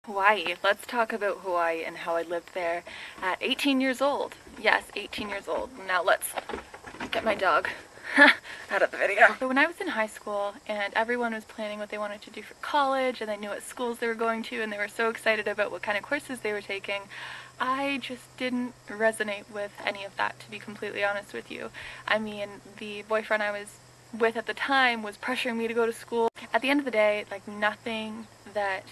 Hawaii. Let's talk about Hawaii and how I lived there at 18 years old. Yes, 18 years old. Now let's get my dog out of the video. So when I was in high school and everyone was planning what they wanted to do for college and they knew what schools they were going to and they were so excited about what kind of courses they were taking, I just didn't resonate with any of that, to be completely honest with you. I mean, the boyfriend I was with at the time was pressuring me to go to school. At the end of the day, like, nothing that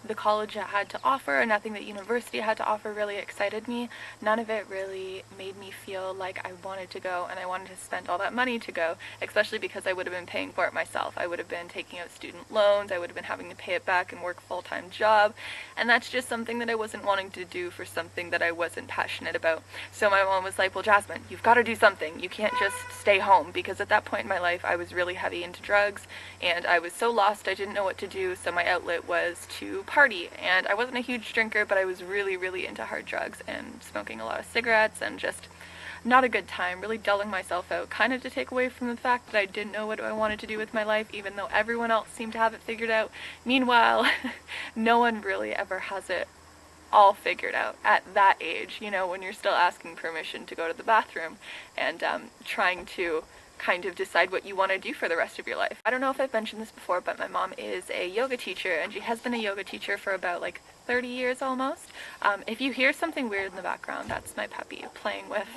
the college had to offer, or nothing that university had to offer really excited me. None of it really made me feel like I wanted to go and I wanted to spend all that money to go, especially because I would have been paying for it myself. I would have been taking out student loans, I would have been having to pay it back and work a full-time job, and that's just something that I wasn't wanting to do for something that I wasn't passionate about. So my mom was like, well, Jasmine, you've got to do something. You can't just stay home, because at that point in my life I was really heavy into drugs and I was so lost I didn't know what to do, so my outlet was to party. And I wasn't a huge drinker, but I was really into hard drugs and smoking a lot of cigarettes and just not a good time, really dulling myself out, kind of to take away from the fact that I didn't know what I wanted to do with my life, even though everyone else seemed to have it figured out. Meanwhile, no one really ever has it all figured out at that age, you know, when you're still asking permission to go to the bathroom and trying to kind of decide what you want to do for the rest of your life. I don't know if I've mentioned this before, but my mom is a yoga teacher, and she has been a yoga teacher for about like 30 years almost. If you hear something weird in the background, that's my puppy playing with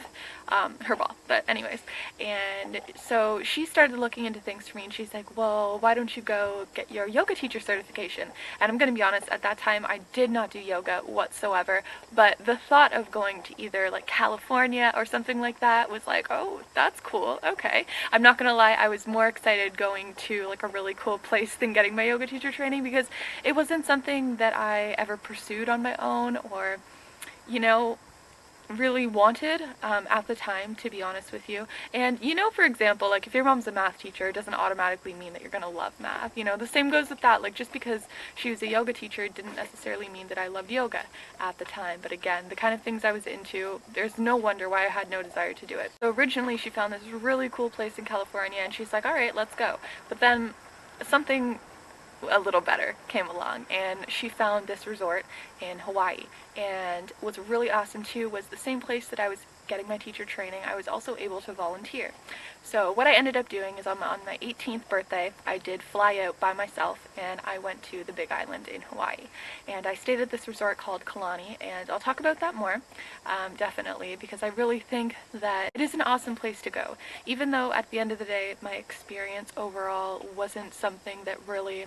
her ball. But anyways, and so she started looking into things for me, and she's like, well, why don't you go get your yoga teacher certification? And I'm gonna be honest, at that time I did not do yoga whatsoever, but the thought of going to either like California or something like that was like, oh, that's cool, okay. I'm not gonna lie, I was more excited going to like a really cool place than getting my yoga teacher training, because it wasn't something that I ever pursued on my own or, you know, really wanted at the time, to be honest with you. And you know, for example, like if your mom's a math teacher, it doesn't automatically mean that you're gonna love math. You know, the same goes with that. Like, just because she was a yoga teacher didn't necessarily mean that I loved yoga at the time. But again, the kind of things I was into, there's no wonder why I had no desire to do it. So originally she found this really cool place in California and she's like, all right, let's go. But then something a little better came along, and she found this resort in Hawaii. And what's really awesome too was the same place that I was getting my teacher training, I was also able to volunteer. So what I ended up doing is on my 18th birthday, I did fly out by myself and I went to the Big Island in Hawaii. And I stayed at this resort called Kalani, and I'll talk about that more, definitely, because I really think that it is an awesome place to go. Even though at the end of the day, my experience overall wasn't something that really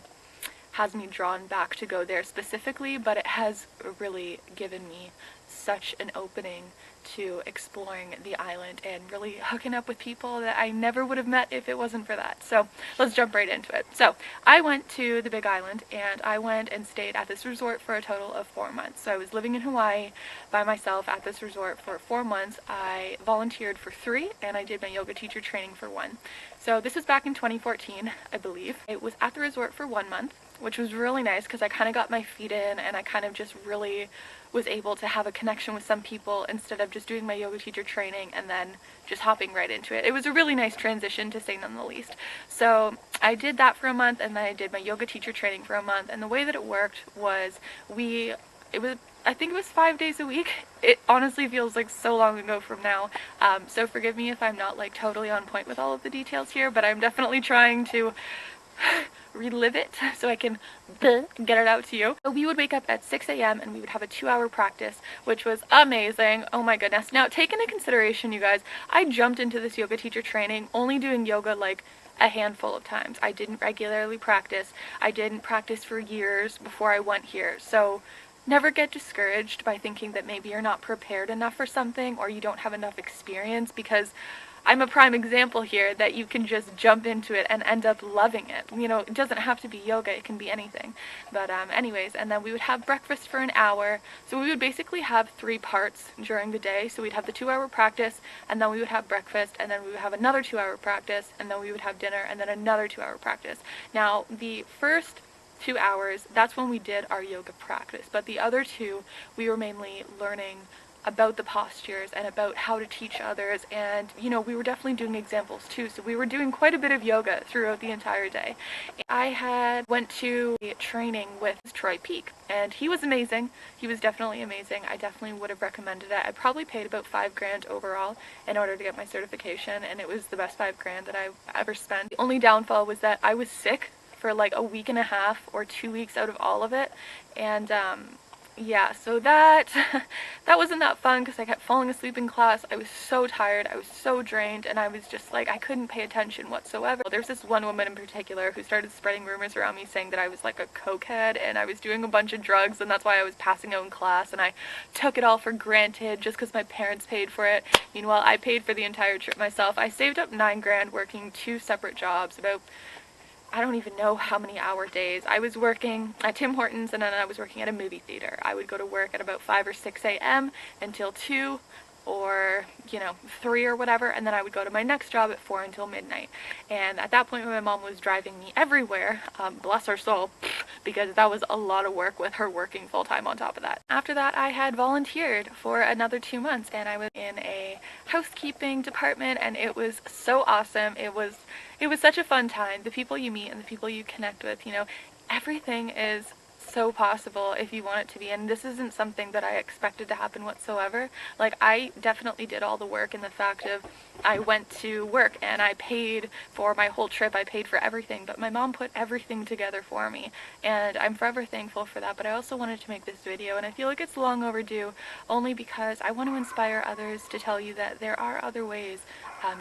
has me drawn back to go there specifically, but it has really given me such an opening to exploring the island and really hooking up with people that I never would have met if it wasn't for that. So let's jump right into it. So I went to the Big Island and I went and stayed at this resort for a total of 4 months. So I was living in Hawaii by myself at this resort for 4 months. I volunteered for 3 and I did my yoga teacher training for 1. So this was back in 2014, I believe. I was at the resort for 1 month, which was really nice because I kind of got my feet in and I kind of just really was able to have a connection with some people instead of just doing my yoga teacher training and then just hopping right into it. It was a really nice transition, to say none the least. So I did that for a month and then I did my yoga teacher training for a month, and the way that it worked was I think it was 5 days a week. It honestly feels like so long ago from now, so forgive me if I'm not like totally on point with all of the details here, but I'm definitely trying to relive it so I can get it out to you. So we would wake up at 6 a.m. and we would have a 2-hour practice, which was amazing. Oh my goodness. Now, take into consideration, you guys, I jumped into this yoga teacher training only doing yoga like a handful of times. I didn't regularly practice. I didn't practice for years before I went here. So never get discouraged by thinking that maybe you're not prepared enough for something or you don't have enough experience, because I'm a prime example here that you can just jump into it and end up loving it. You know, it doesn't have to be yoga, it can be anything. But anyways, and then we would have breakfast for an hour. So we would basically have 3 parts during the day. So we'd have the 2-hour practice, and then we would have breakfast, and then we would have another 2-hour practice, and then we would have dinner, and then another 2-hour practice. Now, the first 2 hours, that's when we did our yoga practice. But the other 2, we were mainly learning about the postures and about how to teach others, and we were definitely doing examples too, so we were doing quite a bit of yoga throughout the entire day. I had went to a training with Troy Peak, and he was amazing. He was definitely amazing. I definitely would have recommended it. I probably paid about $5,000 overall in order to get my certification, and it was the best $5,000 that I've ever spent. The only downfall was that I was sick for like a week and a half or 2 weeks out of all of it, and yeah, so that wasn't that fun because I kept falling asleep in class. I was so tired, I was so drained, and I was just like, I couldn't pay attention whatsoever. There's this one woman in particular who started spreading rumors around me saying that I was like a cokehead and I was doing a bunch of drugs, and that's why I was passing out in class, and I took it all for granted just because my parents paid for it. Meanwhile, I paid for the entire trip myself. I saved up $9,000 working 2 separate jobs, about I don't even know how many hour days. I was working at Tim Hortons, and then I was working at a movie theater. I would go to work at about 5 or 6 a.m. until 2 or 3 or whatever, and then I would go to my next job at 4 until midnight. And at that point my mom was driving me everywhere, bless her soul, because that was a lot of work with her working full-time on top of that. After that, I had volunteered for another 2 months, and I was in a housekeeping department, and it was so awesome. It was such a fun time. The people you meet and the people you connect with, everything is so possible if you want it to be, and this isn't something that I expected to happen whatsoever. Like, I definitely did all the work in the fact of I went to work and I paid for my whole trip, I paid for everything, but my mom put everything together for me, and I'm forever thankful for that. But I also wanted to make this video, and I feel like it's long overdue, only because I want to inspire others to tell you that there are other ways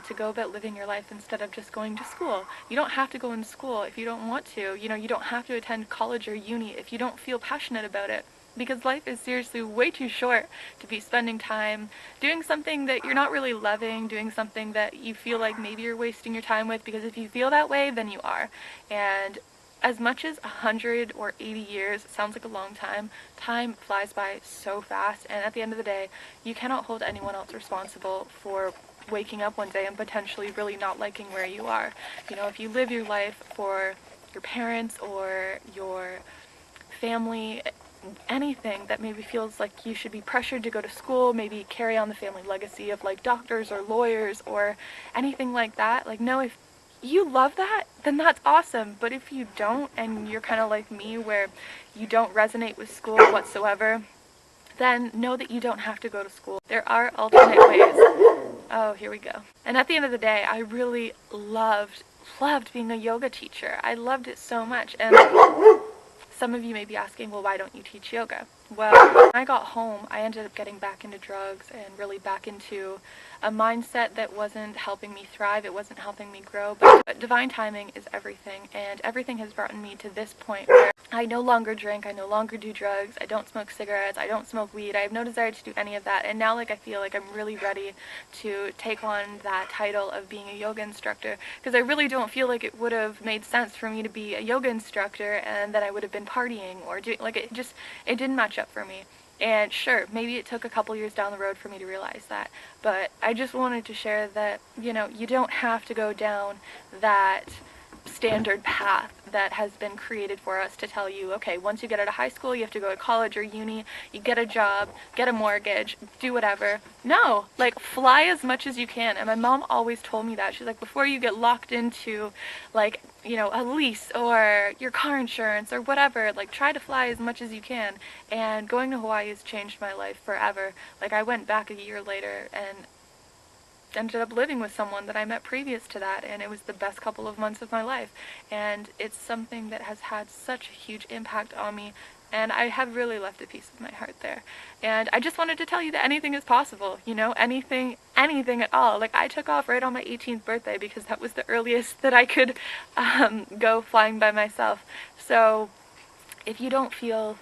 to go about living your life instead of just going to school. You don't have to go in school if you don't want to. You don't have to attend college or uni if you don't feel passionate about it, because life is seriously way too short to be spending time doing something that you're not really loving, doing something that you feel like maybe you're wasting your time with, because if you feel that way, then you are. And as much as 100 or 80 years sounds like a long time, time flies by so fast, and at the end of the day, you cannot hold anyone else responsible for waking up one day and potentially really not liking where you are. If you live your life for your parents or your family, anything that maybe feels like you should be pressured to go to school, maybe carry on the family legacy of like doctors or lawyers or anything like that, like, no, if you love that, then that's awesome. But if you don't, and you're kind of like me where you don't resonate with school whatsoever, then know that you don't have to go to school. There are alternate ways. Oh, here we go. And at the end of the day, I really loved being a yoga teacher. I loved it so much. And some of you may be asking, well, why don't you teach yoga? Well, when I got home, I ended up getting back into drugs and really back into a mindset that wasn't helping me thrive. It wasn't helping me grow. But divine timing is everything, and everything has brought me to this point where I no longer drink, I no longer do drugs, I don't smoke cigarettes, I don't smoke weed, I have no desire to do any of that. And now, like, I feel like I'm really ready to take on that title of being a yoga instructor, because I really don't feel like it would have made sense for me to be a yoga instructor and then I would have been partying or doing, like, it didn't match up for me. And sure, maybe it took a couple years down the road for me to realize that, but I just wanted to share that, you don't have to go down that standard path that has been created for us to tell you, okay, once you get out of high school, you have to go to college or uni, you get a job, get a mortgage, do whatever. No, like, fly as much as you can. And my mom always told me that. She's like, before you get locked into, like, a lease or your car insurance or whatever, like, try to fly as much as you can. And going to Hawaii has changed my life forever. Like, I went back a year later and ended up living with someone that I met previous to that, and it was the best couple of months of my life. And it's something that has had such a huge impact on me, and I have really left a piece of my heart there. And I just wanted to tell you that anything is possible, anything at all. Like, I took off right on my 18th birthday because that was the earliest that I could go flying by myself. So if you don't feel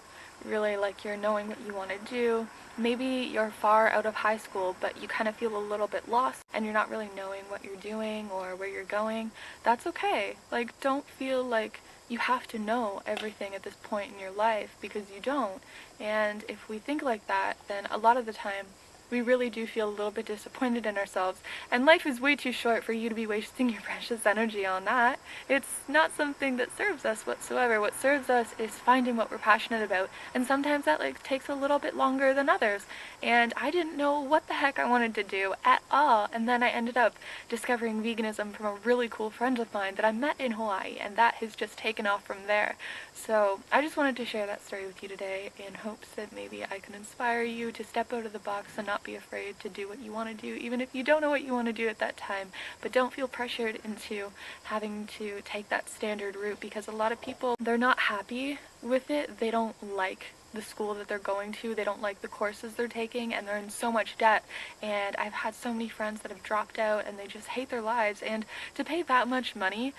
really like you're knowing what you want to do, maybe you're far out of high school but you kind of feel a little bit lost and you're not really knowing what you're doing or where you're going, that's okay. Like, don't feel like you have to know everything at this point in your life, because you don't. And if we think like that, then a lot of the time we really do feel a little bit disappointed in ourselves, and life is way too short for you to be wasting your precious energy on that. It's not something that serves us whatsoever. What serves us is finding what we're passionate about, and sometimes that takes a little bit longer than others. And I didn't know what the heck I wanted to do at all, and then I ended up discovering veganism from a really cool friend of mine that I met in Hawaii, and that has just taken off from there. So I just wanted to share that story with you today in hopes that maybe I can inspire you to step out of the box and not be afraid to do what you want to do, even if you don't know what you want to do at that time. But don't feel pressured into having to take that standard route, because a lot of people, they're not happy with it. They don't like the school that they're going to, they don't like the courses they're taking, and they're in so much debt. And I've had so many friends that have dropped out and they just hate their lives, and to pay that much money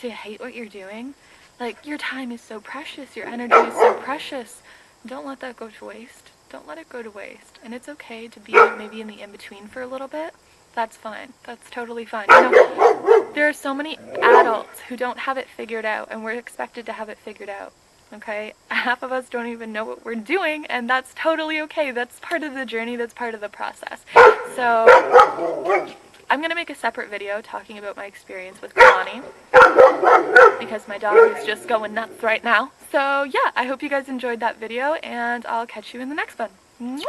to hate what you're doing, like, your time is so precious, your energy is so precious. Don't let that go to waste. Don't let it go to waste. And it's okay to be maybe in the in-between for a little bit. That's fine. That's totally fine. You know, there are so many adults who don't have it figured out, and we're expected to have it figured out. Okay? Half of us don't even know what we're doing, and that's totally okay. That's part of the journey. That's part of the process. So I'm going to make a separate video talking about my experience with Kalani, because my dog is just going nuts right now. So yeah, I hope you guys enjoyed that video, and I'll catch you in the next one. Mwah!